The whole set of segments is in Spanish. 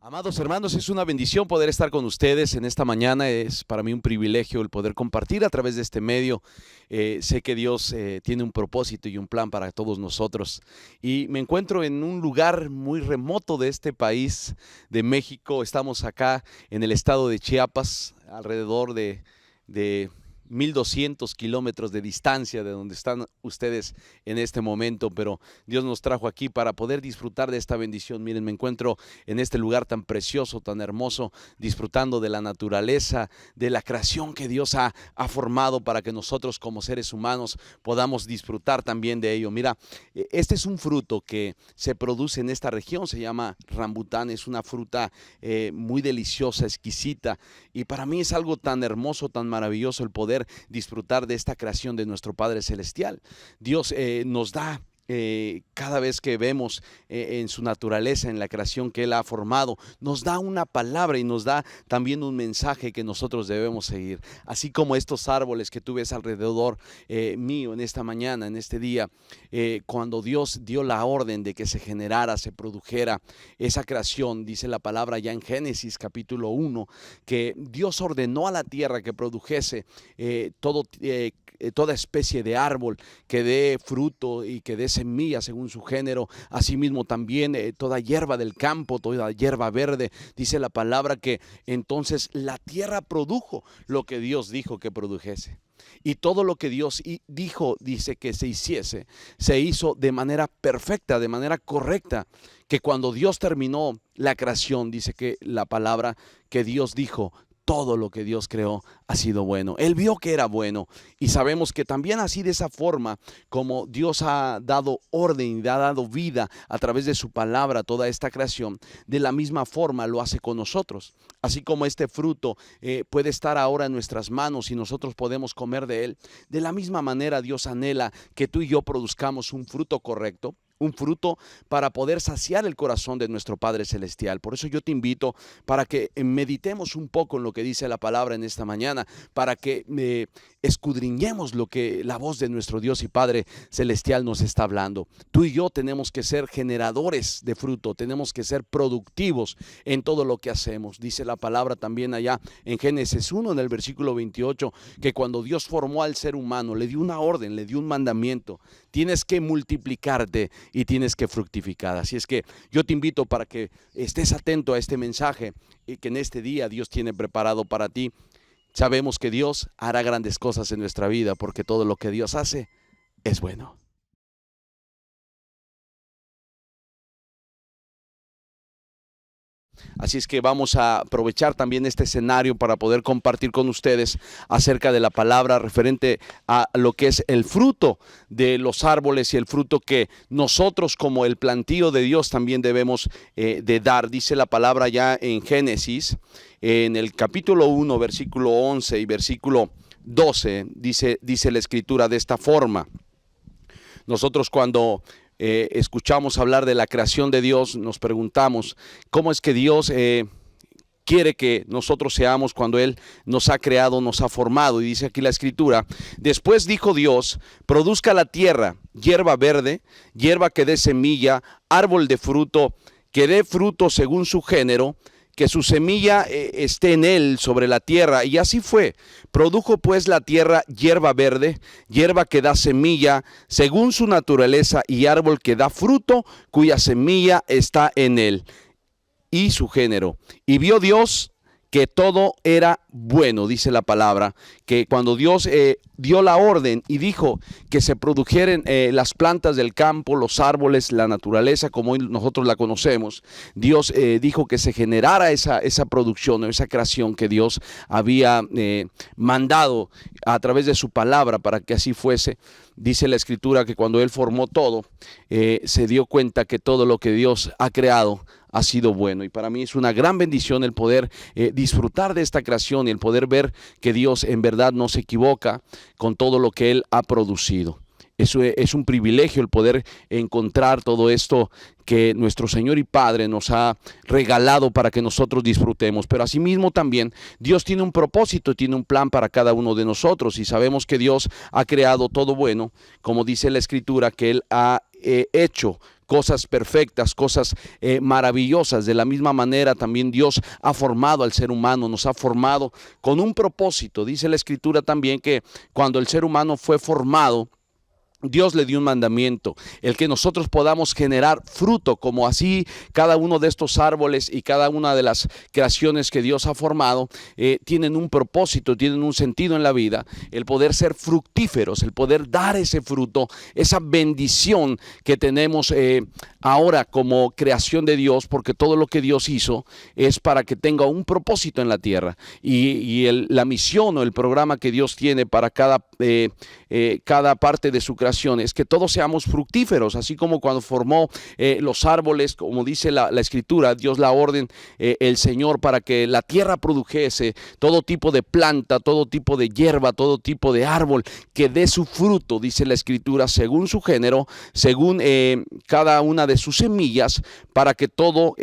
Amados hermanos, es una bendición poder estar con ustedes en esta mañana. Es para mí un privilegio el poder compartir a través de este medio. Sé que Dios tiene un propósito y un plan para todos nosotros. Y me encuentro en un lugar muy remoto de este país, de México. Estamos acá en el estado de Chiapas, alrededor de 1200 kilómetros de distancia de donde están ustedes en este momento, pero Dios nos trajo aquí para poder disfrutar de esta bendición. Miren, me encuentro en este lugar tan precioso, tan hermoso, disfrutando de la naturaleza, de la creación que Dios ha formado para que nosotros como seres humanos podamos disfrutar también de ello. Mira, este es un fruto que se produce en esta región, se llama rambután, es una fruta muy deliciosa, exquisita, y para mí es algo tan hermoso, tan maravilloso el poder disfrutar de esta creación de nuestro Padre Celestial. Dios nos da cada vez que vemos en su naturaleza, en la creación que Él ha formado, nos da una palabra y nos da también un mensaje que nosotros debemos seguir. Así como estos árboles que tú ves alrededor mío en esta mañana, en este día, cuando Dios dio la orden de que se generara, se produjera esa creación, dice la palabra ya en Génesis capítulo 1, que Dios ordenó a la tierra que produjese toda especie de árbol que dé fruto y que dé semilla según su género. Asimismo también toda hierba del campo, toda hierba verde. Dice la palabra que entonces la tierra produjo lo que Dios dijo que produjese. Y todo lo que Dios dijo, dice que se hiciese, se hizo de manera perfecta, de manera correcta. Que cuando Dios terminó la creación, dice que la palabra que Dios dijo, todo lo que Dios creó ha sido bueno. Él vio que era bueno, y sabemos que también así, de esa forma como Dios ha dado orden y ha dado vida a través de su palabra a toda esta creación, de la misma forma lo hace con nosotros. Así como este fruto puede estar ahora en nuestras manos y nosotros podemos comer de él, de la misma manera Dios anhela que tú y yo produzcamos un fruto correcto, un fruto para poder saciar el corazón de nuestro Padre Celestial. Por eso yo te invito para que meditemos un poco en lo que dice la palabra en esta mañana, para que escudriñemos lo que la voz de nuestro Dios y Padre Celestial nos está hablando. Tú y yo tenemos que ser generadores de fruto, tenemos que ser productivos en todo lo que hacemos. Dice la palabra también allá en Génesis 1, en el versículo 28, que cuando Dios formó al ser humano, le dio una orden, le dio un mandamiento: tienes que multiplicarte y tienes que fructificar. Así es que yo te invito para que estés atento a este mensaje y que en este día Dios tiene preparado para ti. Sabemos que Dios hará grandes cosas en nuestra vida, porque todo lo que Dios hace es bueno. Así es que vamos a aprovechar también este escenario para poder compartir con ustedes acerca de la palabra referente a lo que es el fruto de los árboles y el fruto que nosotros como el plantío de Dios también debemos de dar. Dice la palabra ya en Génesis, en el capítulo 1, versículo 11 y versículo 12, dice la escritura de esta forma. Nosotros cuando escuchamos hablar de la creación de Dios, nos preguntamos cómo es que Dios quiere que nosotros seamos cuando Él nos ha creado, nos ha formado. Y dice aquí la escritura: después dijo Dios, produzca la tierra hierba verde, hierba que dé semilla, árbol de fruto, que dé fruto según su género, que su semilla esté en él sobre la tierra. Y así fue. Produjo pues la tierra hierba verde, hierba que da semilla según su naturaleza, y árbol que da fruto, cuya semilla está en él, y su género. Y vio Dios que todo era bueno. Dice la palabra que cuando Dios dio la orden y dijo que se produjeran las plantas del campo, los árboles, la naturaleza como hoy nosotros la conocemos, Dios dijo que se generara esa producción, esa creación que Dios había mandado a través de su palabra para que así fuese. Dice la escritura que cuando Él formó todo, se dio cuenta que todo lo que Dios ha creado ha sido bueno. Y para mí es una gran bendición el poder disfrutar de esta creación y el poder ver que Dios en verdad no se equivoca con todo lo que Él ha producido. Eso es un privilegio el poder encontrar todo esto que nuestro Señor y Padre nos ha regalado para que nosotros disfrutemos. Pero asimismo también Dios tiene un propósito, tiene un plan para cada uno de nosotros, y sabemos que Dios ha creado todo bueno, como dice la escritura, que Él ha hecho cosas perfectas, cosas maravillosas. De la misma manera también Dios ha formado al ser humano, nos ha formado con un propósito. Dice la Escritura también que cuando el ser humano fue formado, Dios le dio un mandamiento, el que nosotros podamos generar fruto, como así cada uno de estos árboles y cada una de las creaciones que Dios ha formado tienen un propósito, tienen un sentido en la vida, el poder ser fructíferos, el poder dar ese fruto, esa bendición que tenemos ahora como creación de Dios, porque todo lo que Dios hizo es para que tenga un propósito en la tierra, y la misión o el programa que Dios tiene para cada parte de su creación es que todos seamos fructíferos, así como cuando formó los árboles, como dice la Escritura, Dios la orden, el Señor, para que la tierra produjese todo tipo de planta, todo tipo de hierba, todo tipo de árbol que dé su fruto, dice la Escritura, según su género, según cada una de sus semillas, para que todo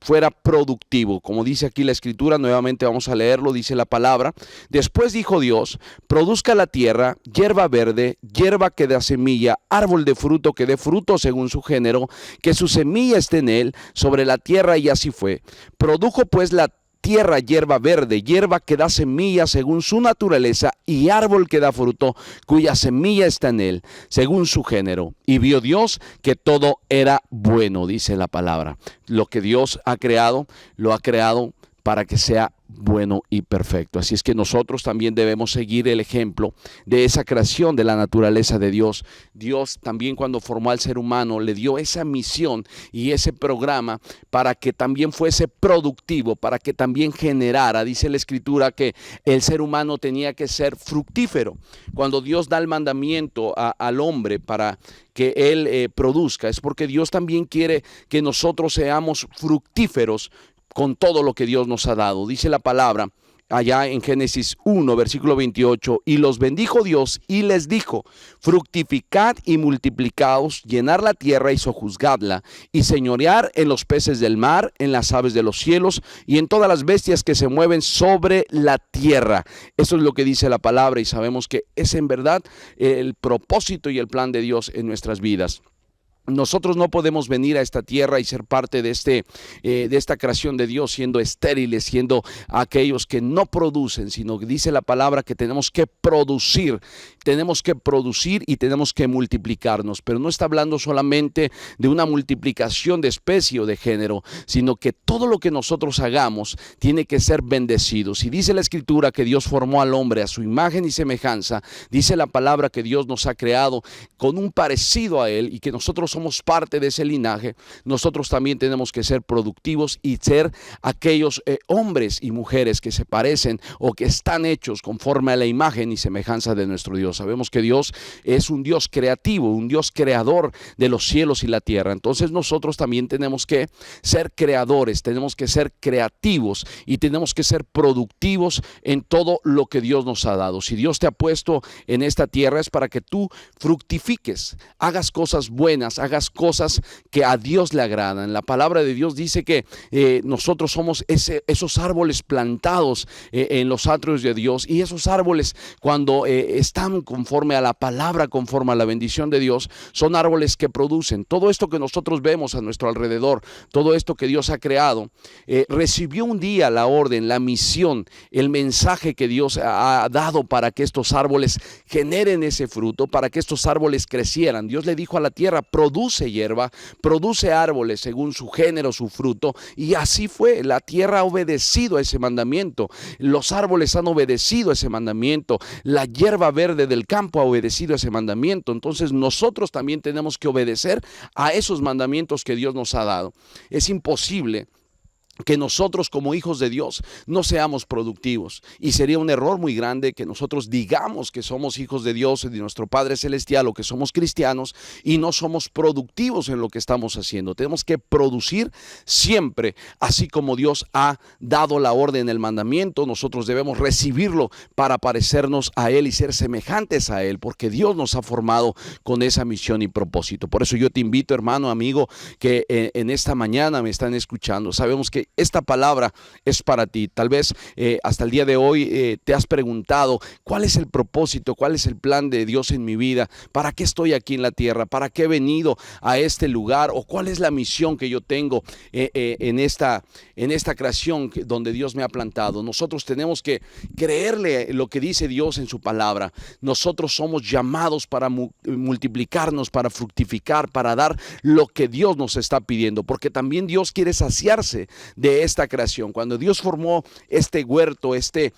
fuera productivo. Como dice aquí la Escritura, nuevamente vamos a leerlo, dice la palabra: después dijo Dios, produzca la tierra hierba verde, hierba que da semilla, árbol de fruto que dé fruto según su género, que su semilla esté en él, sobre la tierra, y así fue. Produjo pues la tierra hierba verde, hierba que da semilla según su naturaleza, y árbol que da fruto, cuya semilla está en él, según su género. Y vio Dios que todo era bueno, dice la palabra. Lo que Dios ha creado, lo ha creado para que sea bueno y perfecto. Así es que nosotros también debemos seguir el ejemplo de esa creación de la naturaleza de Dios. Dios también, cuando formó al ser humano, le dio esa misión y ese programa para que también fuese productivo, para que también generara. Dice la Escritura que el ser humano tenía que ser fructífero. Cuando Dios da el mandamiento al hombre para que él produzca, es porque Dios también quiere que nosotros seamos fructíferos con todo lo que Dios nos ha dado. Dice la palabra allá en Génesis 1, versículo 28, y los bendijo Dios y les dijo: fructificad y multiplicaos, llenar la tierra y sojuzgadla, y señorear en los peces del mar, en las aves de los cielos y en todas las bestias que se mueven sobre la tierra. Eso es lo que dice la palabra, y sabemos que es en verdad el propósito y el plan de Dios en nuestras vidas. Nosotros no podemos venir a esta tierra y ser parte de esta creación de Dios siendo estériles, siendo aquellos que no producen, sino que dice la palabra que tenemos que producir y tenemos que multiplicarnos. Pero no está hablando solamente de una multiplicación de especie o de género, sino que todo lo que nosotros hagamos tiene que ser bendecido. Si dice la Escritura que Dios formó al hombre a su imagen y semejanza, dice la palabra que Dios nos ha creado con un parecido a Él, y que nosotros somos parte de ese linaje. Nosotros también tenemos que ser productivos y ser aquellos hombres y mujeres que se parecen o que están hechos conforme a la imagen y semejanza de nuestro Dios. Sabemos que Dios es un Dios creativo, un Dios creador de los cielos y la tierra. Entonces nosotros también tenemos que ser creadores, tenemos que ser creativos y tenemos que ser productivos en todo lo que Dios nos ha dado. Si Dios te ha puesto en esta tierra, es para que tú fructifiques, hagas cosas buenas, hagas cosas que a Dios le agradan. La palabra de Dios dice que nosotros somos esos árboles plantados en los atrios de Dios, y esos árboles, cuando están conforme a la palabra, conforme a la bendición de Dios, son árboles que producen. Todo esto que nosotros vemos a nuestro alrededor, todo esto que Dios ha creado, recibió un día la orden, la misión, el mensaje que Dios ha dado para que estos árboles generen ese fruto, para que estos árboles crecieran. Dios le dijo a la tierra: produce hierba, produce árboles según su género, su fruto, y así fue. La tierra ha obedecido a ese mandamiento, los árboles han obedecido a ese mandamiento, la hierba verde del campo ha obedecido a ese mandamiento. Entonces nosotros también tenemos que obedecer a esos mandamientos que Dios nos ha dado. Es imposible que nosotros, como hijos de Dios, no seamos productivos, y sería un error muy grande que nosotros digamos que somos hijos de Dios, de nuestro Padre Celestial, o que somos cristianos y no somos productivos en lo que estamos haciendo. Tenemos que producir siempre, así como Dios ha dado la orden, el mandamiento. Nosotros debemos recibirlo para parecernos a Él y ser semejantes a Él, porque Dios nos ha formado con esa misión y propósito. Por eso yo te invito, hermano, amigo, que en esta mañana me están escuchando. Sabemos que esta palabra es para ti. Tal vez hasta el día de hoy te has preguntado cuál es el propósito, cuál es el plan de Dios en mi vida, para qué estoy aquí en la tierra, para qué he venido a este lugar, o cuál es la misión que yo tengo en esta creación donde Dios me ha plantado. Nosotros tenemos que creerle lo que dice Dios en su palabra. Nosotros somos llamados para multiplicarnos, para fructificar, para dar lo que Dios nos está pidiendo, porque también Dios quiere saciarse de esta creación. Cuando Dios formó este huerto, este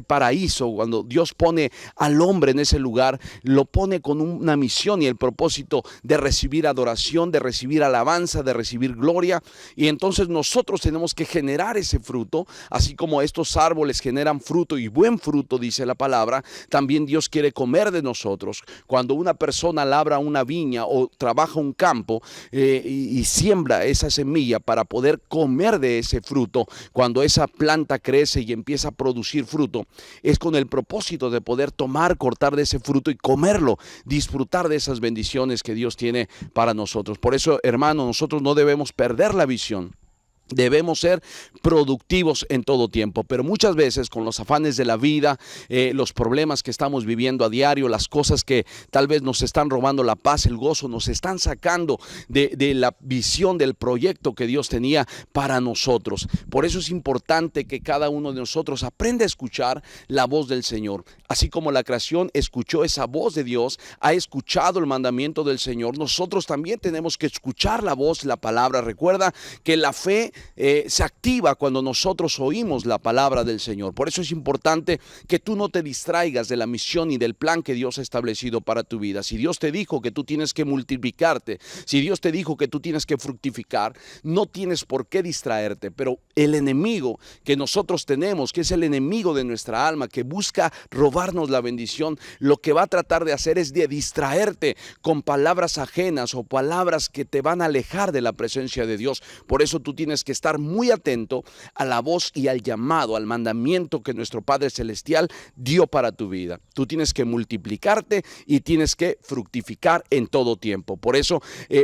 paraíso, cuando Dios pone al hombre en ese lugar, lo pone con una misión y el propósito de recibir adoración, de recibir alabanza, de recibir gloria. Y entonces nosotros tenemos que generar ese fruto, así como estos árboles generan fruto y buen fruto, dice la palabra. También Dios quiere comer de nosotros. Cuando una persona labra una viña o trabaja un campo y siembra esa semilla para poder comer de ese fruto, cuando esa planta crece y empieza a producir fruto, es con el propósito de poder tomar, cortar de ese fruto y comerlo, disfrutar de esas bendiciones que Dios tiene para nosotros. Por eso, hermano, nosotros no debemos perder la visión. Debemos ser productivos en todo tiempo, pero muchas veces con los afanes de la vida, los problemas que estamos viviendo a diario, las cosas que tal vez nos están robando la paz, el gozo, nos están sacando de la visión del proyecto que Dios tenía para nosotros. Por eso es importante que cada uno de nosotros aprenda a escuchar la voz del Señor. Así como la creación escuchó esa voz de Dios, ha escuchado el mandamiento del Señor, nosotros también tenemos que escuchar la voz, la palabra. Recuerda que la fe se activa cuando nosotros oímos la palabra del Señor. Por eso es importante que tú no te distraigas de la misión y del plan que Dios ha establecido para tu vida. Si Dios te dijo que tú tienes que multiplicarte, si Dios te dijo que tú tienes que fructificar, no tienes por qué distraerte. Pero el enemigo que nosotros tenemos, que es el enemigo de nuestra alma, que busca robarnos la bendición, lo que va a tratar de hacer es de distraerte con palabras ajenas o palabras que te van a alejar de la presencia de Dios. Por eso tú tienes que estar muy atento a la voz y al llamado, al mandamiento que nuestro Padre Celestial dio para tu vida. Tú tienes que multiplicarte y tienes que fructificar en todo tiempo. Por eso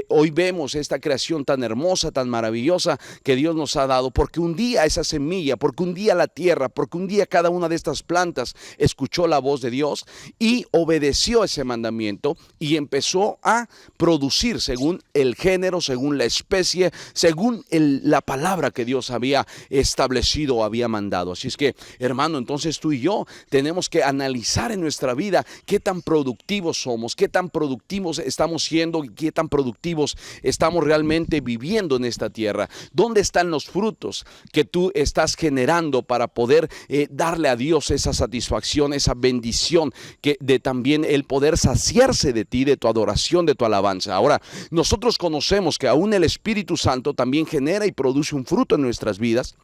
hoy vemos esta creación tan hermosa, tan maravillosa que Dios nos ha dado, porque un día esa semilla, porque un día la tierra, porque un día cada una de estas plantas escuchó la voz de Dios y obedeció ese mandamiento y empezó a producir según el género, según la especie, según la palabra que Dios había establecido o había mandado. Así es que, hermano, entonces tú y yo tenemos que analizar en nuestra vida qué tan productivos somos, qué tan productivos estamos siendo, qué tan productivos estamos realmente viviendo en esta tierra. ¿Dónde están los frutos que tú estás generando para poder darle a Dios esa satisfacción, esa bendición que de también el poder saciarse de ti, de tu adoración, de tu alabanza? Ahora, nosotros conocemos que aún el Espíritu Santo también genera y produce un fruto en nuestras vidas.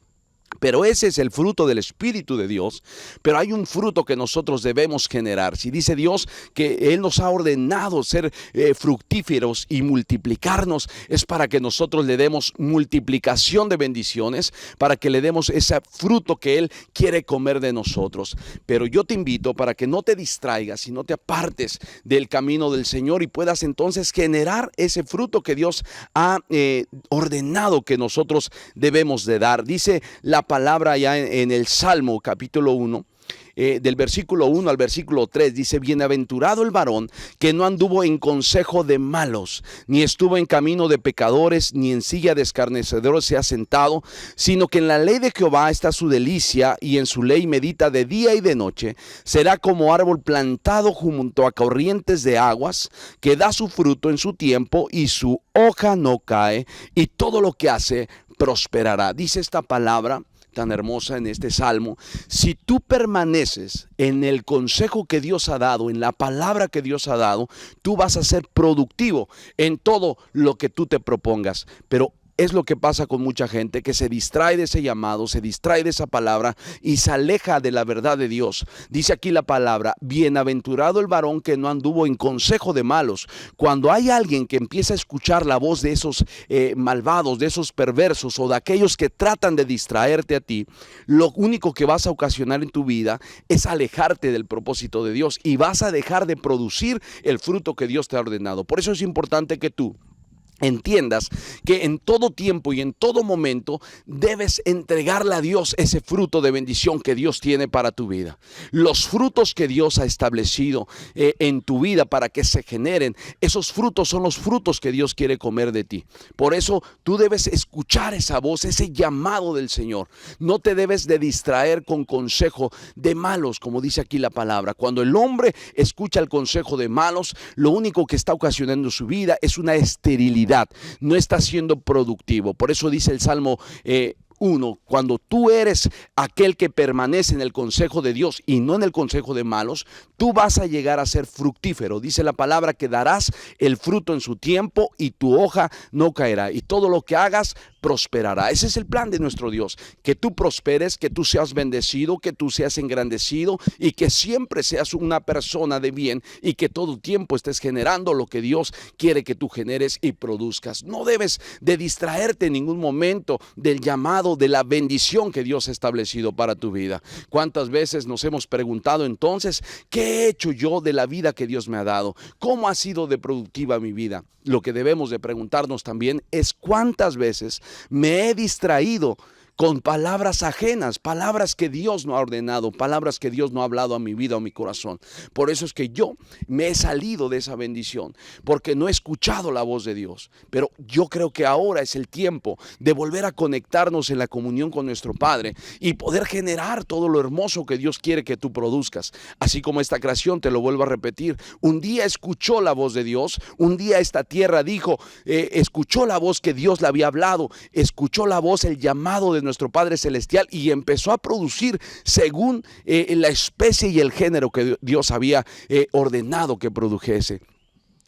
Pero ese es el fruto del Espíritu de Dios. Pero hay un fruto que nosotros debemos generar. Si dice Dios que Él nos ha ordenado ser fructíferos y multiplicarnos, es para que nosotros le demos multiplicación de bendiciones, para que le demos ese fruto que Él quiere comer de nosotros. Pero yo te invito para que no te distraigas y no te apartes del camino del Señor y puedas entonces generar ese fruto que Dios ha ordenado que nosotros debemos de dar. Dice la palabra ya en el Salmo capítulo 1, del versículo 1 al versículo 3, dice: bienaventurado el varón que no anduvo en consejo de malos, ni estuvo en camino de pecadores, ni en silla de escarnecedores se ha sentado, sino que en la ley de Jehová está su delicia, y en su ley medita de día y de noche. Será como árbol plantado junto a corrientes de aguas, que da su fruto en su tiempo, y su hoja no cae, y todo lo que hace prosperará. Dice esta palabra tan hermosa en este salmo: si tú permaneces en el consejo que Dios ha dado, en la palabra que Dios ha dado, tú vas a ser productivo en todo lo que tú te propongas. Pero es lo que pasa con mucha gente, que se distrae de ese llamado, se distrae de esa palabra y se aleja de la verdad de Dios. Dice aquí la palabra: bienaventurado el varón que no anduvo en consejo de malos. Cuando hay alguien que empieza a escuchar la voz de esos malvados, de esos perversos o de aquellos que tratan de distraerte a ti, lo único que vas a ocasionar en tu vida es alejarte del propósito de Dios y vas a dejar de producir el fruto que Dios te ha ordenado. Por eso es importante que tú entiendas que en todo tiempo y en todo momento debes entregarle a Dios ese fruto de bendición que Dios tiene para tu vida. Los frutos que Dios ha establecido en tu vida para que se generen, esos frutos son los frutos que Dios quiere comer de ti. Por eso tú debes escuchar esa voz, ese llamado del Señor. No te debes de distraer con consejo de malos, como dice aquí la palabra. Cuando el hombre escucha el consejo de malos, lo único que está ocasionando en su vida es una esterilidad. No está siendo productivo. Por eso dice el Salmo 1, cuando tú eres aquel que permanece en el consejo de Dios y no en el consejo de malos, tú vas a llegar a ser fructífero. Dice la palabra que darás el fruto en su tiempo y tu hoja no caerá, y todo lo que hagas prosperará. Ese es el plan de nuestro Dios, que tú prosperes, que tú seas bendecido, que tú seas engrandecido y que siempre seas una persona de bien y que todo tiempo estés generando lo que Dios quiere que tú generes y produzcas. No debes de distraerte en ningún momento del llamado, de la bendición que Dios ha establecido para tu vida. ¿Cuántas veces nos hemos preguntado entonces, qué he hecho yo de la vida que Dios me ha dado? ¿Cómo ha sido de productiva mi vida? Lo que debemos de preguntarnos también es cuántas veces me he distraído con palabras ajenas, palabras que Dios no ha ordenado, palabras que Dios no ha hablado a mi vida o a mi corazón. Por eso es que yo me he salido de esa bendición, porque no he escuchado la voz de Dios. Pero yo creo que ahora es el tiempo de volver a conectarnos en la comunión con nuestro Padre y poder generar todo lo hermoso que Dios quiere que tú produzcas. Así como esta creación, te lo vuelvo a repetir, un día escuchó la voz de Dios, un día esta tierra dijo, escuchó la voz que Dios le había hablado, escuchó la voz, el llamado de nuestro Padre Celestial y empezó a producir según la especie y el género que Dios había ordenado que produjese.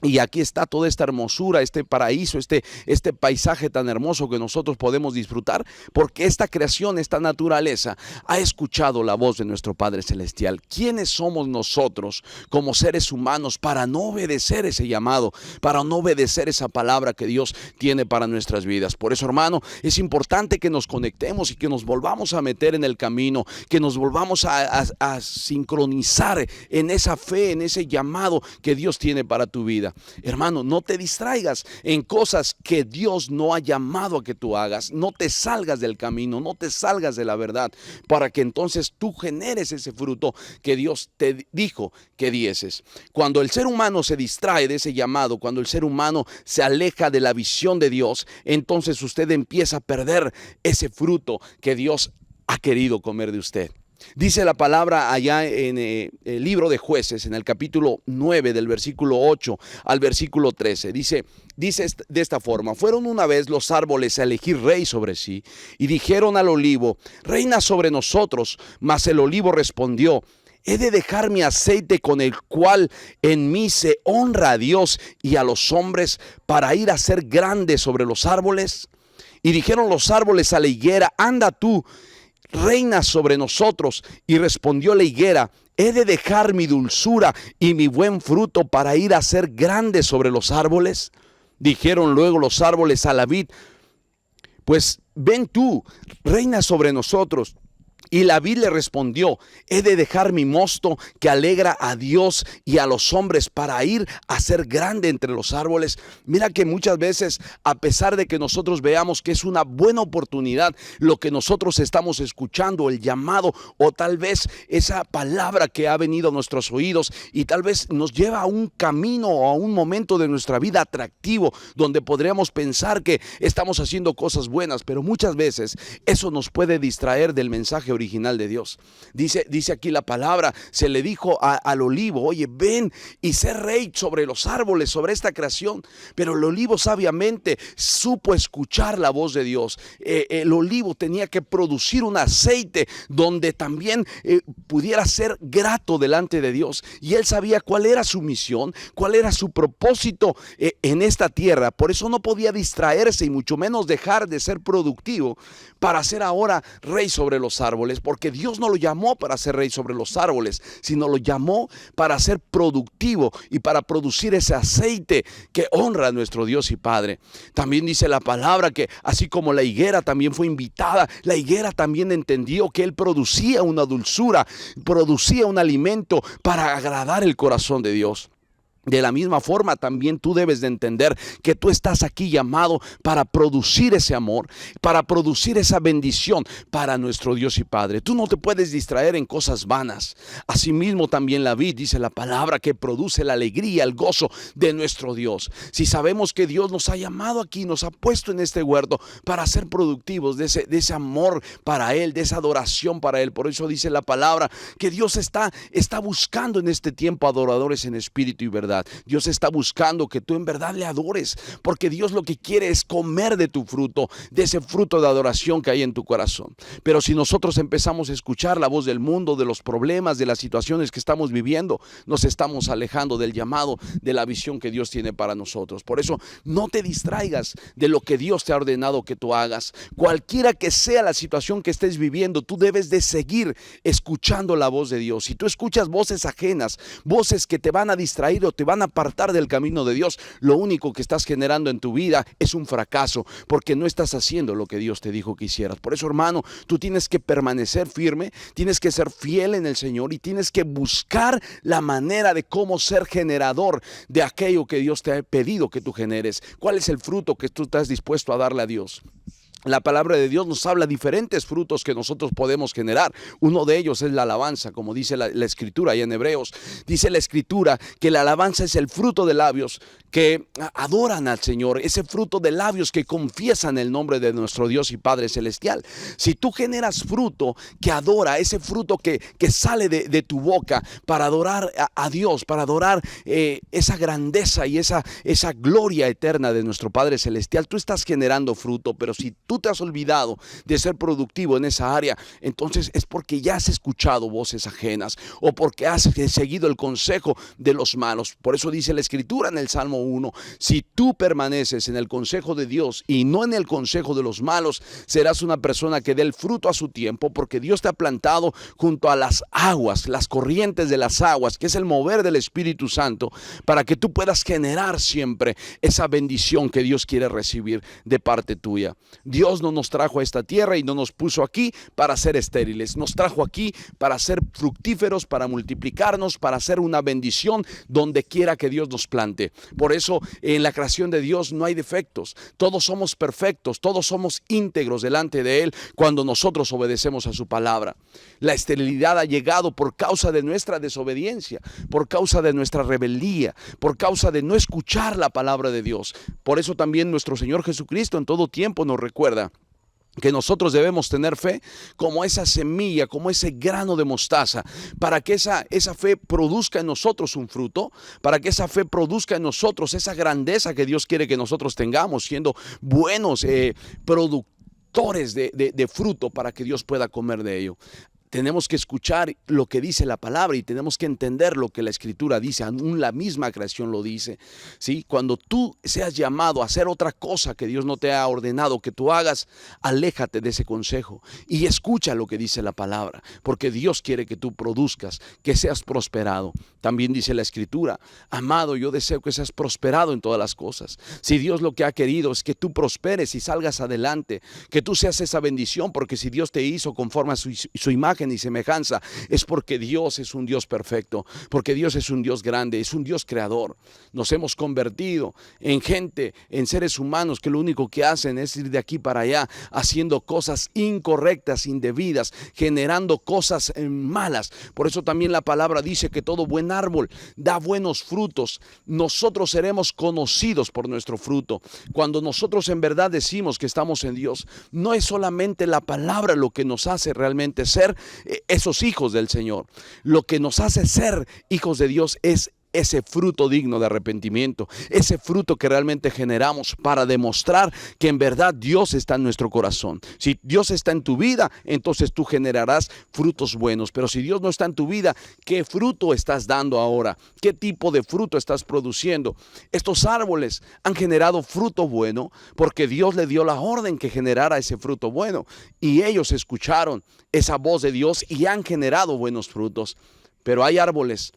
Y aquí está toda esta hermosura, este paraíso, este paisaje tan hermoso que nosotros podemos disfrutar, porque esta creación, esta naturaleza ha escuchado la voz de nuestro Padre Celestial. ¿Quiénes somos nosotros como seres humanos para no obedecer ese llamado, para no obedecer esa palabra que Dios tiene para nuestras vidas? Por eso, hermano, es importante que nos conectemos y que nos volvamos a meter en el camino, que nos volvamos a sincronizar en esa fe, en ese llamado que Dios tiene para tu vida. Hermano, no te distraigas en cosas que Dios no ha llamado a que tú hagas. No te salgas del camino, no te salgas de la verdad, para que entonces tú generes ese fruto que Dios te dijo que dieses. Cuando el ser humano se distrae de ese llamado, cuando el ser humano se aleja de la visión de Dios, entonces usted empieza a perder ese fruto que Dios ha querido comer de usted. Dice la palabra allá en el libro de Jueces, en el capítulo 9 del versículo 8 al versículo 13. Dice de esta forma: fueron una vez los árboles a elegir rey sobre sí, y dijeron al olivo, reina sobre nosotros. Mas el olivo respondió, ¿he de dejar mi aceite con el cual en mí se honra a Dios y a los hombres para ir a ser grande sobre los árboles? Y dijeron los árboles a la higuera, anda tú, reina sobre nosotros. Y respondió la higuera, ¿he de dejar mi dulzura y mi buen fruto para ir a ser grande sobre los árboles? Dijeron luego los árboles a la vid, pues ven tú, reina sobre nosotros. Y la vid le respondió, he de dejar mi mosto que alegra a Dios y a los hombres para ir a ser grande entre los árboles. Mira que muchas veces, a pesar de que nosotros veamos que es una buena oportunidad lo que nosotros estamos escuchando, el llamado, o tal vez esa palabra que ha venido a nuestros oídos y tal vez nos lleva a un camino o a un momento de nuestra vida atractivo, donde podríamos pensar que estamos haciendo cosas buenas, pero muchas veces eso nos puede distraer del mensaje original de Dios. Dice aquí la palabra, se le dijo al olivo, oye, ven y sé rey sobre los árboles, sobre esta creación. Pero el olivo sabiamente supo escuchar la voz de Dios. El olivo tenía que producir un aceite donde también pudiera ser grato delante de Dios. Y él sabía cuál era su misión, cuál era su propósito en esta tierra. Por eso no podía distraerse y mucho menos dejar de ser productivo para ser ahora rey sobre los árboles, porque Dios no lo llamó para ser rey sobre los árboles, sino lo llamó para ser productivo y para producir ese aceite que honra a nuestro Dios y Padre. También dice la palabra que así como la higuera también fue invitada, la higuera también entendió que él producía una dulzura, producía un alimento para agradar el corazón de Dios. De la misma forma, también tú debes de entender que tú estás aquí llamado para producir ese amor, para producir esa bendición para nuestro Dios y Padre. Tú no te puedes distraer en cosas vanas. Asimismo, también la vid, dice la palabra, que produce la alegría, el gozo de nuestro Dios. Si sabemos que Dios nos ha llamado aquí, nos ha puesto en este huerto para ser productivos de ese amor para Él, de esa adoración para Él. Por eso dice la palabra que Dios está buscando en este tiempo adoradores en espíritu y verdad. Dios está buscando que tú en verdad le adores, porque Dios lo que quiere es comer de tu fruto, de ese fruto de adoración que hay en tu corazón. Pero si nosotros empezamos a escuchar la voz del mundo, de los problemas, de las situaciones que estamos viviendo, nos estamos alejando del llamado, de la visión que Dios tiene para nosotros. Por eso no te distraigas de lo que Dios te ha ordenado que tú hagas. Cualquiera que sea la situación que estés viviendo, tú debes de seguir escuchando la voz de Dios. Si tú escuchas voces ajenas, voces que te van a distraer o te van a apartar del camino de Dios, lo único que estás generando en tu vida es un fracaso, porque no estás haciendo lo que Dios te dijo que hicieras. Por eso, hermano, tú tienes que permanecer firme, tienes que ser fiel en el Señor y tienes que buscar la manera de cómo ser generador de aquello que Dios te ha pedido que tú generes. ¿Cuál es el fruto que tú estás dispuesto a darle a Dios? La palabra de Dios nos habla de diferentes frutos que nosotros podemos generar. Uno de ellos es la alabanza, como dice la Escritura y en Hebreos. Dice la Escritura que la alabanza es el fruto de labios que adoran al Señor, ese fruto de labios que confiesan el nombre de nuestro Dios y Padre Celestial. Si tú generas fruto que adora, ese fruto que sale de tu boca para adorar a Dios, para adorar esa grandeza y esa gloria eterna de nuestro Padre Celestial, tú estás generando fruto. Pero si tú te has olvidado de ser productivo en esa área, entonces es porque ya has escuchado voces ajenas o porque has seguido el consejo de los malos. Por eso dice la Escritura en el Salmo 1, si tú permaneces en el consejo de Dios y no en el consejo de los malos, serás una persona que dé el fruto a su tiempo, porque Dios te ha plantado junto a las aguas, las corrientes de las aguas, que es el mover del Espíritu Santo, para que tú puedas generar siempre esa bendición que Dios quiere recibir de parte tuya. Dios no nos trajo a esta tierra y no nos puso aquí para ser estériles. Nos trajo aquí para ser fructíferos, para multiplicarnos, para ser una bendición donde quiera que Dios nos plante. Por eso en la creación de Dios no hay defectos. Todos somos perfectos, todos somos íntegros delante de Él cuando nosotros obedecemos a su palabra. La esterilidad ha llegado por causa de nuestra desobediencia, por causa de nuestra rebeldía, por causa de no escuchar la palabra de Dios. Por eso también nuestro Señor Jesucristo en todo tiempo nos recuerda que nosotros debemos tener fe como esa semilla, como ese grano de mostaza, para que esa fe produzca en nosotros un fruto, para que esa fe produzca en nosotros esa grandeza que Dios quiere que nosotros tengamos, siendo buenos productores de fruto para que Dios pueda comer de ello. Tenemos que escuchar lo que dice la palabra y tenemos que entender lo que la Escritura dice. Aún la misma creación lo dice, ¿sí? Cuando tú seas llamado a hacer otra cosa que Dios no te ha ordenado que tú hagas, aléjate de ese consejo y escucha lo que dice la palabra, porque Dios quiere que tú produzcas, que seas prosperado. También dice la Escritura, amado, yo deseo que seas prosperado en todas las cosas. Si Dios lo que ha querido es que tú prosperes y salgas adelante, que tú seas esa bendición, porque si Dios te hizo conforme a su imagen y semejanza, es porque Dios es un Dios perfecto, porque Dios es un Dios grande, es un Dios creador. Nos hemos convertido en gente, en seres humanos que lo único que hacen es ir de aquí para allá, haciendo cosas incorrectas, indebidas, generando cosas malas. Por eso también la palabra dice que todo buen árbol da buenos frutos. Nosotros seremos conocidos por nuestro fruto. Cuando nosotros en verdad decimos que estamos en Dios, no es solamente la palabra lo que nos hace realmente ser esos hijos del Señor. Lo que nos hace ser hijos de Dios es ese fruto digno de arrepentimiento, ese fruto que realmente generamos para demostrar que en verdad Dios está en nuestro corazón. Si Dios está en tu vida, entonces tú generarás frutos buenos. Pero si Dios no está en tu vida, ¿qué fruto estás dando ahora? ¿Qué tipo de fruto estás produciendo? Estos árboles han generado fruto bueno porque Dios le dio la orden que generara ese fruto bueno, y ellos escucharon esa voz de Dios y han generado buenos frutos. Pero hay árboles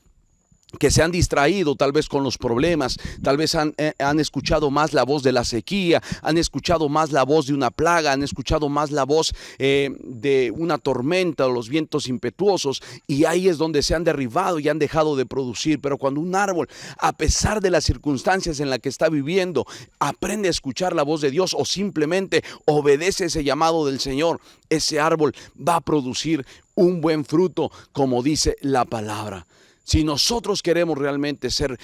que se han distraído tal vez con los problemas, tal vez han escuchado más la voz de la sequía, han escuchado más la voz de una plaga, han escuchado más la voz de una tormenta o los vientos impetuosos, y ahí es donde se han derribado y han dejado de producir. Pero cuando un árbol, a pesar de las circunstancias en las que está viviendo, aprende a escuchar la voz de Dios o simplemente obedece ese llamado del Señor, ese árbol va a producir un buen fruto, como dice la palabra. Si nosotros queremos realmente ser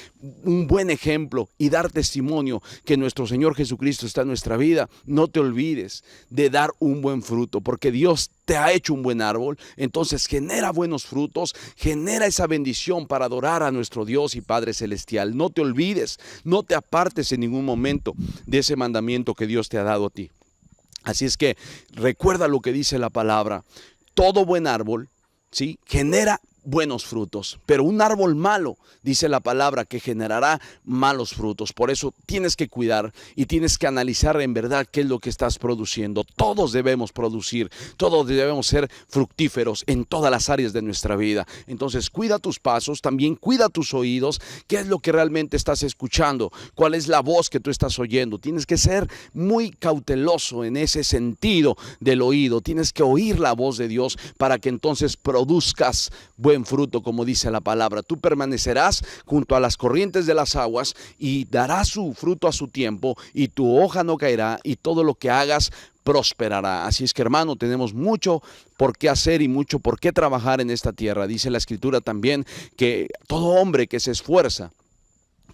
un buen ejemplo y dar testimonio que nuestro Señor Jesucristo está en nuestra vida, no te olvides de dar un buen fruto, porque Dios te ha hecho un buen árbol. Entonces genera buenos frutos, genera esa bendición para adorar a nuestro Dios y Padre Celestial. No te olvides, no te apartes en ningún momento de ese mandamiento que Dios te ha dado a ti. Así es que recuerda lo que dice la palabra: todo buen árbol, ¿sí?, genera buenos frutos, pero un árbol malo, dice la palabra, que generará malos frutos. Por eso tienes que cuidar y tienes que analizar en verdad qué es lo que estás produciendo. Todos debemos producir, todos debemos ser fructíferos en todas las áreas de nuestra vida. Entonces cuida tus pasos, también cuida tus oídos. ¿Qué es lo que realmente estás escuchando? ¿Cuál es la voz que tú estás oyendo? Tienes que ser muy cauteloso en ese sentido del oído. Tienes que oír la voz de Dios para que entonces produzcas buen fruto, como dice la palabra. Tú permanecerás junto a las corrientes de las aguas y darás su fruto a su tiempo, y tu hoja no caerá, y todo lo que hagas prosperará. Así es que, hermano, tenemos mucho por qué hacer y mucho por qué trabajar en esta tierra. Dice la Escritura también que todo hombre que se esfuerza,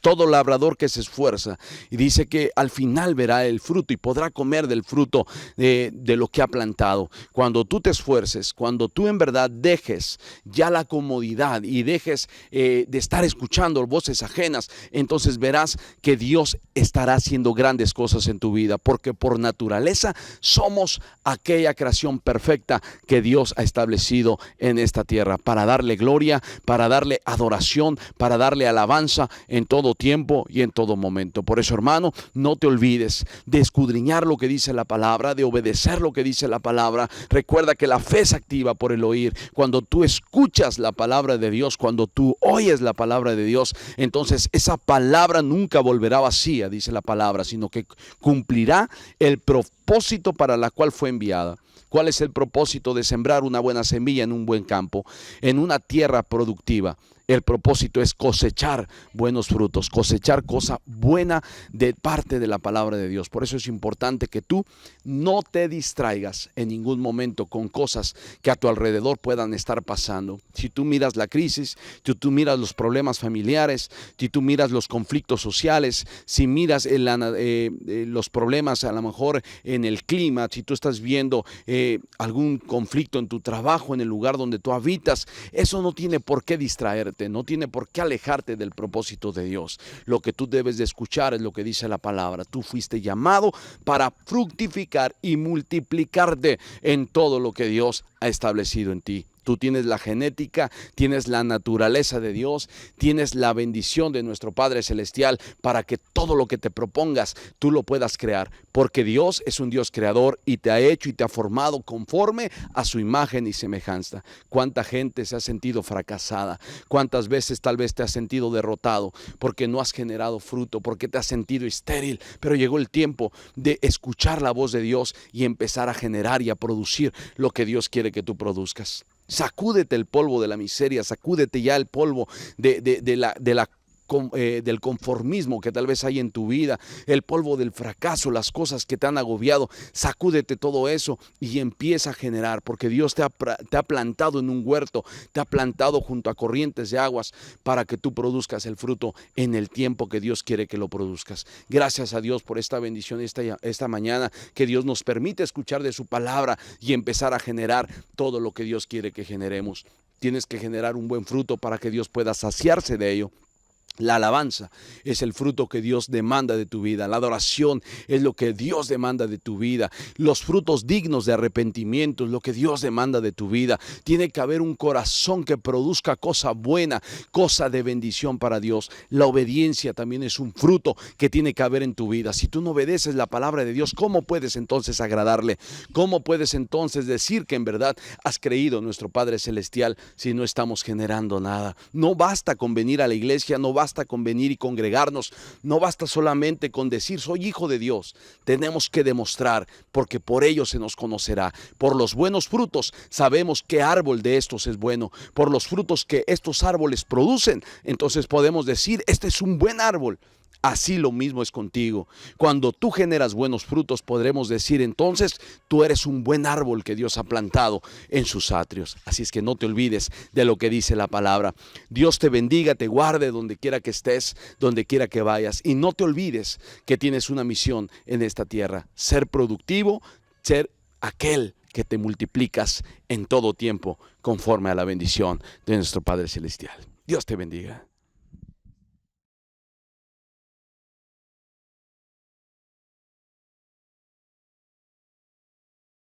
todo labrador que se esfuerza, y dice que al final verá el fruto y podrá comer del fruto de lo que ha plantado. Cuando tú te esfuerces, cuando tú en verdad dejes ya la comodidad y dejes de estar escuchando voces ajenas, entonces verás que Dios estará haciendo grandes cosas en tu vida, porque por naturaleza somos aquella creación perfecta que Dios ha establecido en esta tierra, para darle gloria, para darle adoración, para darle alabanza en todo tiempo y en todo momento. Por eso, hermano, no te olvides de escudriñar lo que dice la palabra, de obedecer lo que dice la palabra. Recuerda que la fe se activa por el oír. Cuando tú escuchas la palabra de Dios, cuando tú oyes la palabra de Dios, entonces esa palabra nunca volverá vacía, dice la palabra, sino que cumplirá el propósito para la cual fue enviada. ¿Cuál es el propósito de sembrar una buena semilla en un buen campo, en una tierra productiva? El propósito es cosechar buenos frutos, cosechar cosa buena de parte de la palabra de Dios. Por eso es importante que tú no te distraigas en ningún momento con cosas que a tu alrededor puedan estar pasando. Si tú miras la crisis, si tú miras los problemas familiares, si tú miras los conflictos sociales, si miras los problemas a lo mejor en el clima, si tú estás viendo algún conflicto en tu trabajo, en el lugar donde tú habitas, eso no tiene por qué distraerte. No tiene por qué alejarte del propósito de Dios. Lo que tú debes de escuchar es lo que dice la palabra. Tú fuiste llamado para fructificar y multiplicarte en todo lo que Dios ha establecido en ti. Tú tienes la genética, tienes la naturaleza de Dios, tienes la bendición de nuestro Padre Celestial para que todo lo que te propongas tú lo puedas crear, porque Dios es un Dios creador y te ha hecho y te ha formado conforme a su imagen y semejanza. ¿Cuánta gente se ha sentido fracasada? ¿Cuántas veces tal vez te has sentido derrotado porque no has generado fruto, porque te has sentido estéril? Pero llegó el tiempo de escuchar la voz de Dios y empezar a generar y a producir lo que Dios quiere que tú produzcas. Sacúdete el polvo de la miseria, sacúdete ya el polvo del conformismo que tal vez hay en tu vida, el polvo del fracaso, las cosas que te han agobiado. Sacúdete todo eso y empieza a generar, porque Dios te ha plantado en un huerto, te ha plantado junto a corrientes de aguas para que tú produzcas el fruto en el tiempo que Dios quiere que lo produzcas. Gracias a Dios por esta bendición esta mañana, que Dios nos permite escuchar de su palabra y empezar a generar todo lo que Dios quiere que generemos. Tienes que generar un buen fruto para que Dios pueda saciarse de ello. La alabanza es el fruto que Dios demanda de tu vida. La adoración es lo que Dios demanda de tu vida. Los frutos dignos de arrepentimiento es lo que Dios demanda de tu vida. Tiene que haber un corazón que produzca cosa buena, cosa de bendición para Dios. La obediencia también es un fruto que tiene que haber en tu vida. Si tú no obedeces la palabra de Dios, ¿cómo puedes entonces agradarle? ¿Cómo puedes entonces decir que en verdad has creído en nuestro Padre Celestial si no estamos generando nada? No basta con venir a la iglesia, no basta con venir y congregarnos, no basta solamente con decir soy hijo de Dios. Tenemos que demostrar, porque por ello se nos conocerá. Por los buenos frutos sabemos qué árbol de estos es bueno. Por los frutos que estos árboles producen, entonces podemos decir este es un buen árbol. Así lo mismo es contigo. Cuando tú generas buenos frutos, podremos decir entonces, tú eres un buen árbol que Dios ha plantado en sus atrios. Así es que no te olvides de lo que dice la palabra. Dios te bendiga, te guarde donde quiera que estés, donde quiera que vayas. Y no te olvides que tienes una misión en esta tierra. Ser productivo, ser aquel que te multiplicas en todo tiempo conforme a la bendición de nuestro Padre Celestial. Dios te bendiga.